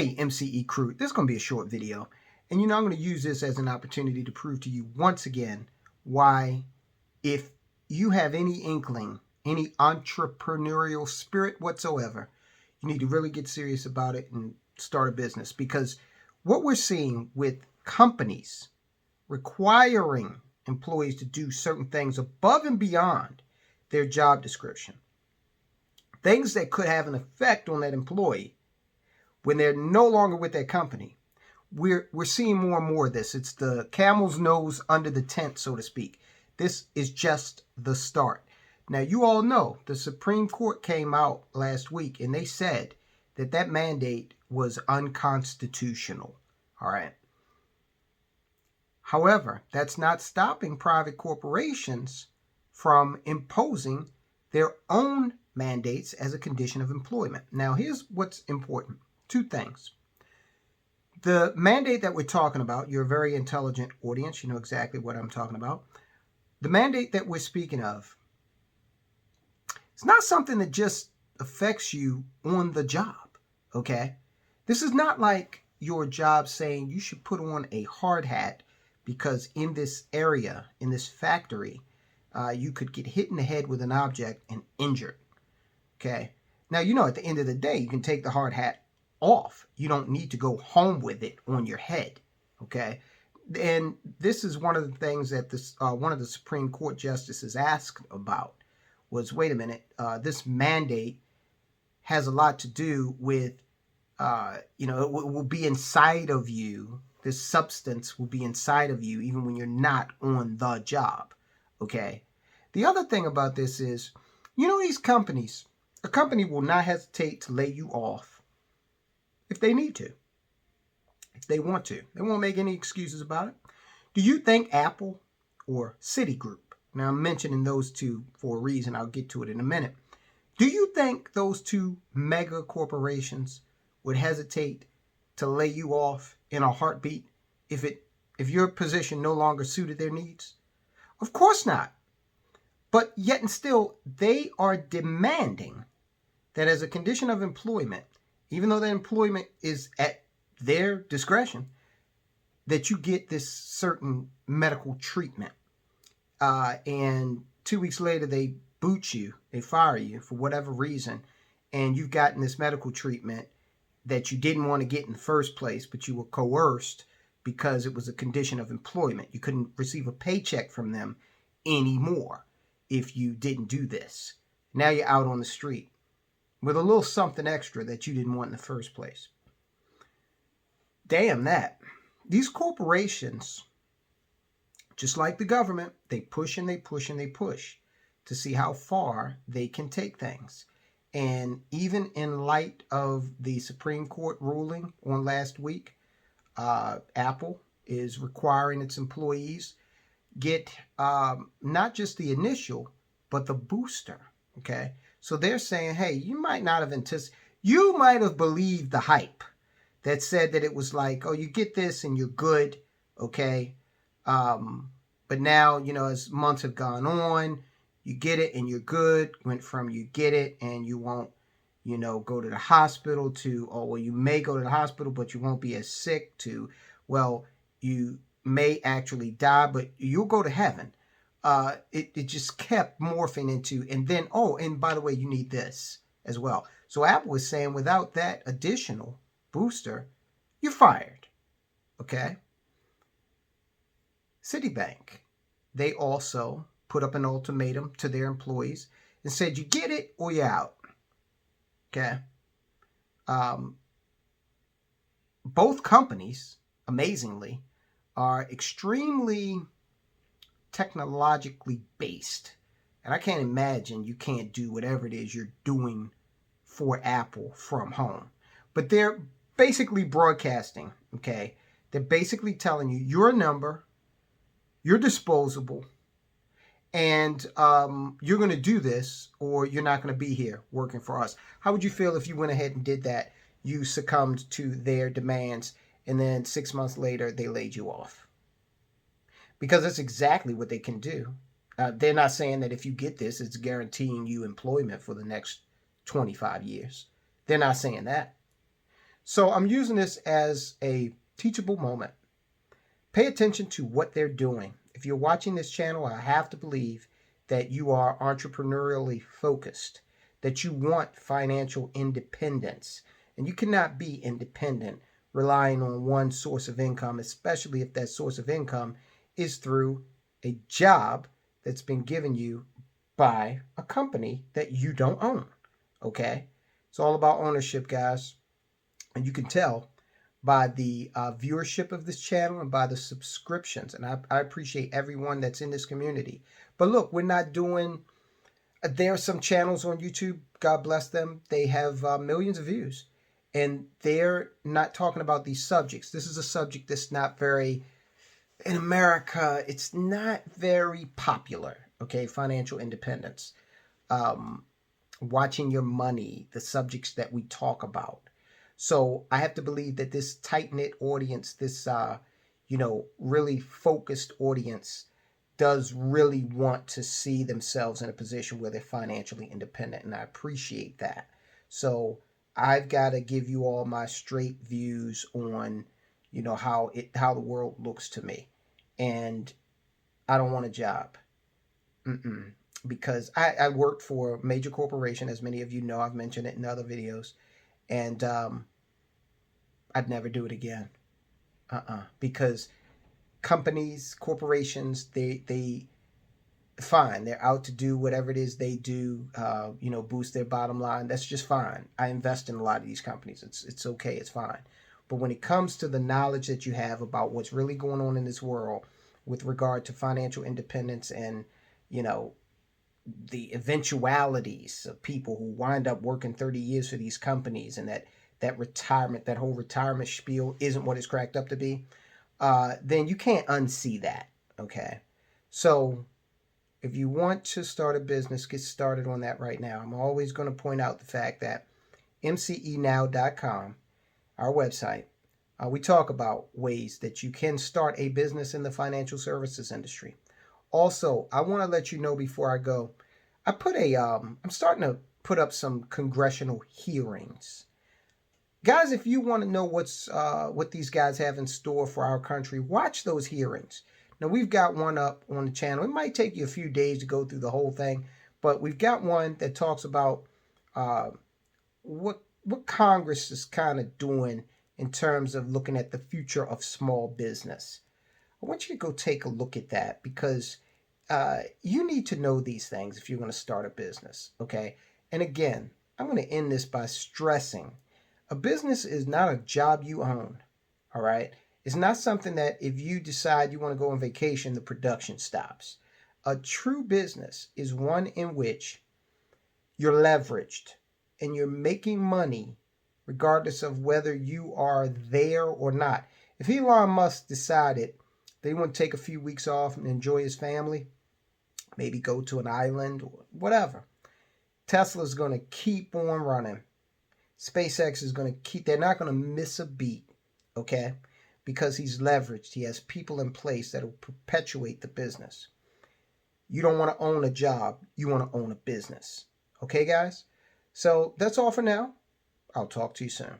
Hey, MCE crew, this is going to be a short video. And I'm going to use this as an opportunity to prove to you once again why, if you have any inkling, any entrepreneurial spirit whatsoever, you need to really get serious about it and start a business. Because what we're seeing with companies requiring employees to do certain things above and beyond their job description, things that could have an effect on that employee when they're no longer with that company, we're seeing more and more of this. It's the camel's nose under the tent, so to speak. This is just the start. Now, you all know the Supreme Court came out last week and they said that that mandate was unconstitutional. All right. However, that's not stopping private corporations from imposing their own mandates as a condition of employment. Now, here's what's important. Two things. The mandate that we're talking about, you're a very intelligent audience. You know exactly what I'm talking about. The mandate that we're speaking of, it's not something that just affects you on the job, okay? This is not like your job saying you should put on a hard hat because in this area, in this factory, you could get hit in the head with an object and injured, okay? Now, at the end of the day, you can take the hard hat off. You don't need to go home with it on your head, okay? And this is one of the things that one of the Supreme Court justices asked about was, wait a minute, this mandate has a lot to do with, it will be inside of you. This substance will be inside of you even when you're not on the job, okay? The other thing about this is, these companies, a company will not hesitate to lay you off if they need to, if they want to. They won't make any excuses about it. Do you think Apple or Citigroup, now I'm mentioning those two for a reason, I'll get to it in a minute. Do you think those two mega corporations would hesitate to lay you off in a heartbeat if your position no longer suited their needs? Of course not. But yet and still, they are demanding that as a condition of employment, even though the employment is at their discretion, that you get this certain medical treatment. And 2 weeks later, they boot you, they fire you for whatever reason, and you've gotten this medical treatment that you didn't want to get in the first place, but you were coerced because it was a condition of employment. You couldn't receive a paycheck from them anymore if you didn't do this. Now you're out on the street with a little something extra that you didn't want in the first place. Damn that. These corporations, just like the government, they push and they push and they push to see how far they can take things. And even in light of the Supreme Court ruling on last week, Apple is requiring its employees get not just the initial, but the booster, okay? So they're saying, hey, you might not have you might have believed the hype that said that it was like, oh, you get this and you're good, okay? But now, as months have gone on, you get it and you're good. Went from you get it and you won't, go to the hospital to, oh, well, you may go to the hospital, but you won't be as sick to, well, you may actually die, but you'll go to heaven. It just kept morphing into, and then, oh, and by the way, you need this as well. So Apple is saying without that additional booster, you're fired, okay? Citibank, they also put up an ultimatum to their employees and said, you get it or you're out, okay? Both companies, amazingly, are extremely technologically based. And I can't imagine you can't do whatever it is you're doing for Apple from home. But they're basically broadcasting, okay? They're basically telling you you're a number, you're disposable, and you're going to do this or you're not going to be here working for us. How would you feel if you went ahead and did that? You succumbed to their demands and then 6 months later they laid you off. Because that's exactly what they can do. They're not saying that if you get this, it's guaranteeing you employment for the next 25 years. They're not saying that. So I'm using this as a teachable moment. Pay attention to what they're doing. If you're watching this channel, I have to believe that you are entrepreneurially focused, that you want financial independence. And you cannot be independent relying on one source of income, especially if that source of income is through a job that's been given you by a company that you don't own. Okay? It's all about ownership, guys. And you can tell by the viewership of this channel and by the subscriptions. And I appreciate everyone that's in this community. But look, we're not doing, there are some channels on YouTube, God bless them, they have millions of views. And they're not talking about these subjects. This is a subject that's not very, in America, it's not very popular, okay? Financial independence. Um, Watching your money, the subjects that we talk about. So I have to believe that this tight knit audience, this really focused audience, does really want to see themselves in a position where they're financially independent, and I appreciate that. So I've got to give you all my straight views on, how the world looks to me, and I don't want a job. Mm-mm. Because I worked for a major corporation, as many of you know. I've mentioned it in other videos, and I'd never do it again. Because companies, corporations, they fine. They're out to do whatever it is they do. Boost their bottom line. That's just fine. I invest in a lot of these companies. It's okay. It's fine. But when it comes to the knowledge that you have about what's really going on in this world with regard to financial independence and you know the eventualities of people who wind up working 30 years for these companies, and that whole retirement spiel isn't what it's cracked up to be, then you can't unsee that. Okay. So if you want to start a business, get started on that right now. I'm always going to point out the fact that mcenow.com, our website, we talk about ways that you can start a business in the financial services industry. Also, I want to let you know before I go, I'm starting to put up some congressional hearings. Guys, if you want to know what these guys have in store for our country, watch those hearings. Now, we've got one up on the channel. It might take you a few days to go through the whole thing, but we've got one that talks about what Congress is kind of doing in terms of looking at the future of small business. I want you to go take a look at that, because you need to know these things if you're going to start a business, okay? And again, I'm going to end this by stressing a business is not a job you own, all right? It's not something that if you decide you want to go on vacation, the production stops. A true business is one in which you're leveraged and you're making money regardless of whether you are there or not. If Elon Musk decided they want to take a few weeks off and enjoy his family, maybe go to an island or whatever, Tesla's going to keep on running. SpaceX is going to they're not going to miss a beat, okay? Because he's leveraged. He has people in place that will perpetuate the business. You don't want to own a job. You want to own a business. Okay, guys? So that's all for now. I'll talk to you soon.